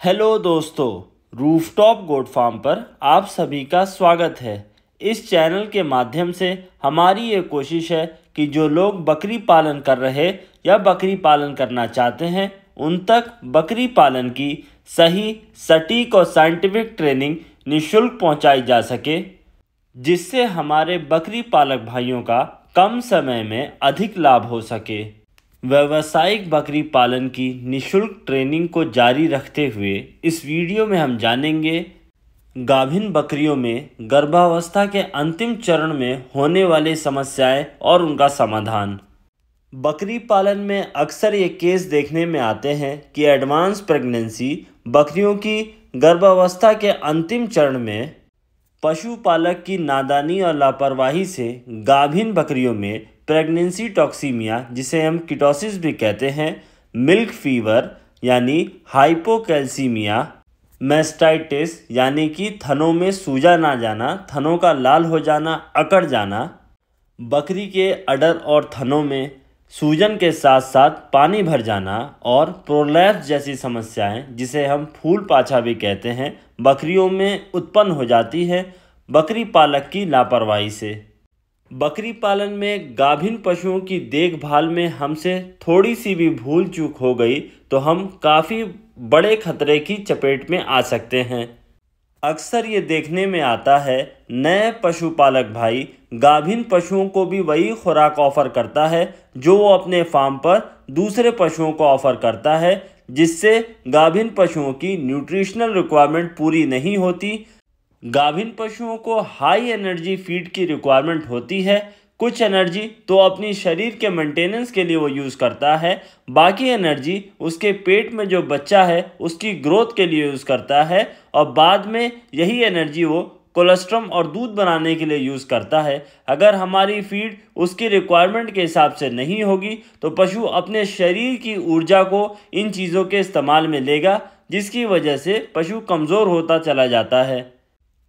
Hello दोस्तों, rooftop goat farm पर आप सभी का स्वागत है। इस चैनल के माध्यम से हमारी ये कोशिश है कि जो लोग बकरी पालन कर रहे या बकरी पालन करना चाहते हैं उन तक बकरी पालन की सही, सटीक और साइंटिफिक ट्रेनिंग निःशुल्क पहुंचाई जा सके, जिससे हमारे बकरी पालक भाइयों का कम समय में अधिक लाभ हो सके। व्यावसायिक बकरी पालन की निःशुल्क ट्रेनिंग को जारी रखते हुए इस वीडियो में हम जानेंगे गाभिन बकरियों में गर्भावस्था के अंतिम चरण में होने वाली समस्याएं और उनका समाधान। बकरी पालन में अक्सर ये केस देखने में आते हैं कि एडवांस प्रेगनेंसी बकरियों की गर्भावस्था के अंतिम चरण में पशुपालक की नादानी और लापरवाही से गाभिन बकरियों में प्रेगनेंसी टॉक्सीमिया, जिसे हम कीटोसिस भी कहते हैं, मिल्क फीवर यानी हाइपोकैल्सीमिया, मैस्टाइटिस यानी कि थनों में सूजा ना जाना, थनों का लाल हो जाना, अकड़ जाना, बकरी के अडर और थनों में सूजन के साथ साथ पानी भर जाना और प्रोलैप्स जैसी समस्याएं, जिसे हम फूल पाछा भी कहते हैं, बकरियों में उत्पन्न हो जाती है बकरी पालक की लापरवाही से। बकरी पालन में गाभिन पशुओं की देखभाल में हमसे थोड़ी सी भी भूल चूक हो गई तो हम काफ़ी बड़े खतरे की चपेट में आ सकते हैं। अक्सर ये देखने में आता है नए पशुपालक भाई गाभिन पशुओं को भी वही खुराक ऑफर करता है जो वो अपने फार्म पर दूसरे पशुओं को ऑफर करता है, जिससे गाभिन पशुओं की न्यूट्रिशनल रिक्वायरमेंट पूरी नहीं होती। गाभिन पशुओं को हाई एनर्जी फीड की रिक्वायरमेंट होती है। कुछ एनर्जी तो अपनी शरीर के मेंटेनेंस के लिए वो यूज़ करता है, बाकी एनर्जी उसके पेट में जो बच्चा है उसकी ग्रोथ के लिए यूज़ करता है और बाद में यही एनर्जी वो कोलेस्ट्रम और दूध बनाने के लिए यूज़ करता है। अगर हमारी फीड उसकी रिक्वायरमेंट के हिसाब से नहीं होगी तो पशु अपने शरीर की ऊर्जा को इन चीज़ों के इस्तेमाल में लेगा, जिसकी वजह से पशु कमज़ोर होता चला जाता है।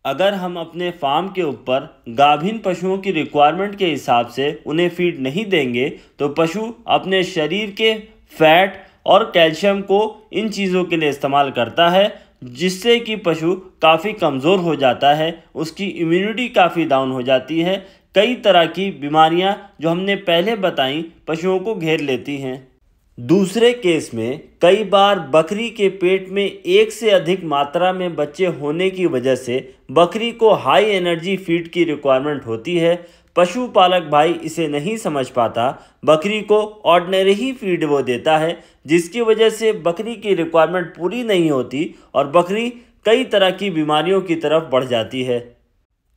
अगर हम अपने फार्म के ऊपर गाभिन पशुओं की रिक्वायरमेंट के हिसाब से उन्हें फीड नहीं देंगे तो पशु अपने शरीर के फैट और कैल्शियम को इन चीज़ों के लिए इस्तेमाल करता है, जिससे कि पशु काफ़ी कमज़ोर हो जाता है, उसकी इम्यूनिटी काफ़ी डाउन हो जाती है। कई तरह की बीमारियां जो हमने पहले बताई पशुओं को घेर लेती हैं। दूसरे केस में कई बार बकरी के पेट में एक से अधिक मात्रा में बच्चे होने की वजह से बकरी को हाई एनर्जी फीड की रिक्वायरमेंट होती है। पशुपालक भाई इसे नहीं समझ पाता, बकरी को ऑर्डिनरी ही फीड वो देता है, जिसकी वजह से बकरी की रिक्वायरमेंट पूरी नहीं होती और बकरी कई तरह की बीमारियों की तरफ बढ़ जाती है।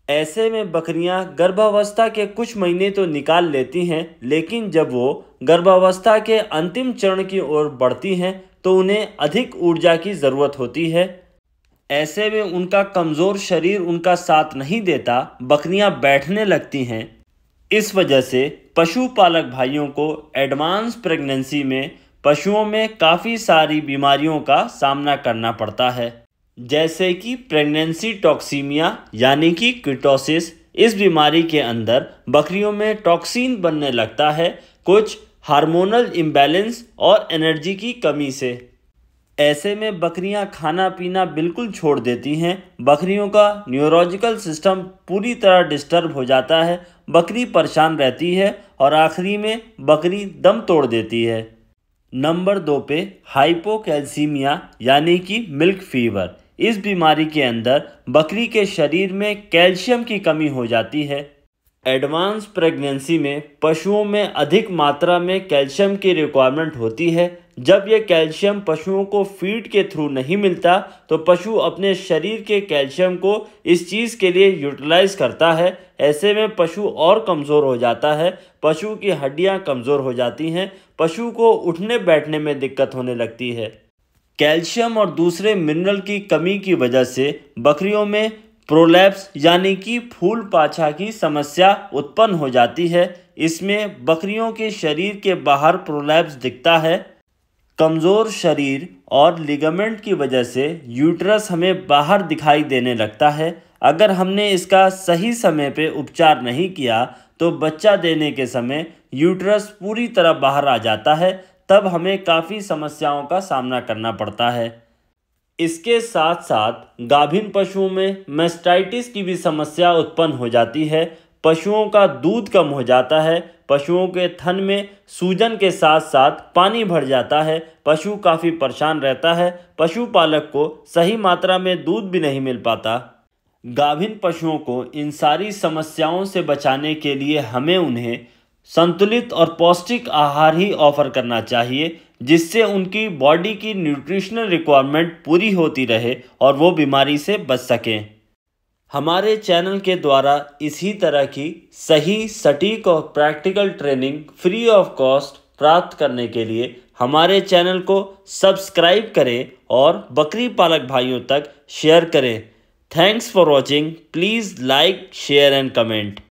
ऐसे में बकरियां गर्भावस्था के कुछ महीने तो निकाल लेती हैं, लेकिन जब वो गर्भावस्था के अंतिम चरण की ओर बढ़ती हैं तो उन्हें अधिक ऊर्जा की ज़रूरत होती है। ऐसे में उनका कमज़ोर शरीर उनका साथ नहीं देता, बकरियां बैठने लगती हैं। इस वजह से पशुपालक भाइयों को एडवांस प्रेगनेंसी में पशुओं में काफ़ी सारी बीमारियों का सामना करना पड़ता है, जैसे कि प्रेगनेंसी टॉक्सीमिया यानी कि कीटोसिस। इस बीमारी के अंदर बकरियों में टॉक्सिन बनने लगता है, कुछ हार्मोनल इम्बैलेंस और एनर्जी की कमी से। ऐसे में बकरियां खाना पीना बिल्कुल छोड़ देती हैं, बकरियों का न्यूरोलॉजिकल सिस्टम पूरी तरह डिस्टर्ब हो जाता है, बकरी परेशान रहती है और आखिरी में बकरी दम तोड़ देती है। नंबर 2 पे हाइपोकैल्सीमिया यानी कि मिल्क फीवर। इस बीमारी के अंदर बकरी के शरीर में कैल्शियम की कमी हो जाती है। एडवांस प्रेगनेंसी में पशुओं में अधिक मात्रा में कैल्शियम की रिक्वायरमेंट होती है। जब यह कैल्शियम पशुओं को फीड के थ्रू नहीं मिलता तो पशु अपने शरीर के कैल्शियम को इस चीज़ के लिए यूटिलाइज करता है। ऐसे में पशु और कमज़ोर हो जाता है, पशु की हड्डियां कमज़ोर हो जाती हैं, पशु को उठने बैठने में दिक्कत होने लगती है। कैल्शियम और दूसरे मिनरल की कमी की वजह से बकरियों में प्रोलैप्स यानी कि फूल पाछा की समस्या उत्पन्न हो जाती है। इसमें बकरियों के शरीर के बाहर प्रोलैप्स दिखता है। कमज़ोर शरीर और लिगामेंट की वजह से यूट्रस हमें बाहर दिखाई देने लगता है। अगर हमने इसका सही समय पे उपचार नहीं किया तो बच्चा देने के समय यूट्रस पूरी तरह बाहर आ जाता है, तब हमें काफ़ी समस्याओं का सामना करना पड़ता है। इसके साथ साथ गाभिन पशुओं में मैस्टाइटिस की भी समस्या उत्पन्न हो जाती है। पशुओं का दूध कम हो जाता है। पशुओं के थन में सूजन के साथ साथ पानी भर जाता है। पशु काफ़ी परेशान रहता है। पशुपालक को सही मात्रा में दूध भी नहीं मिल पाता। गाभिन पशुओं को इन सारी समस्याओं से बचाने के लिए हमें उन्हें संतुलित और पौष्टिक आहार ही ऑफर करना चाहिए, जिससे उनकी बॉडी की न्यूट्रिशनल रिक्वायरमेंट पूरी होती रहे और वो बीमारी से बच सकें। हमारे चैनल के द्वारा इसी तरह की सही, सटीक और practical training free of cost प्राप्त करने के लिए हमारे चैनल को सब्सक्राइब करें और बकरी पालक भाइयों तक शेयर करें। Thanks for watching. Please like, share and comment.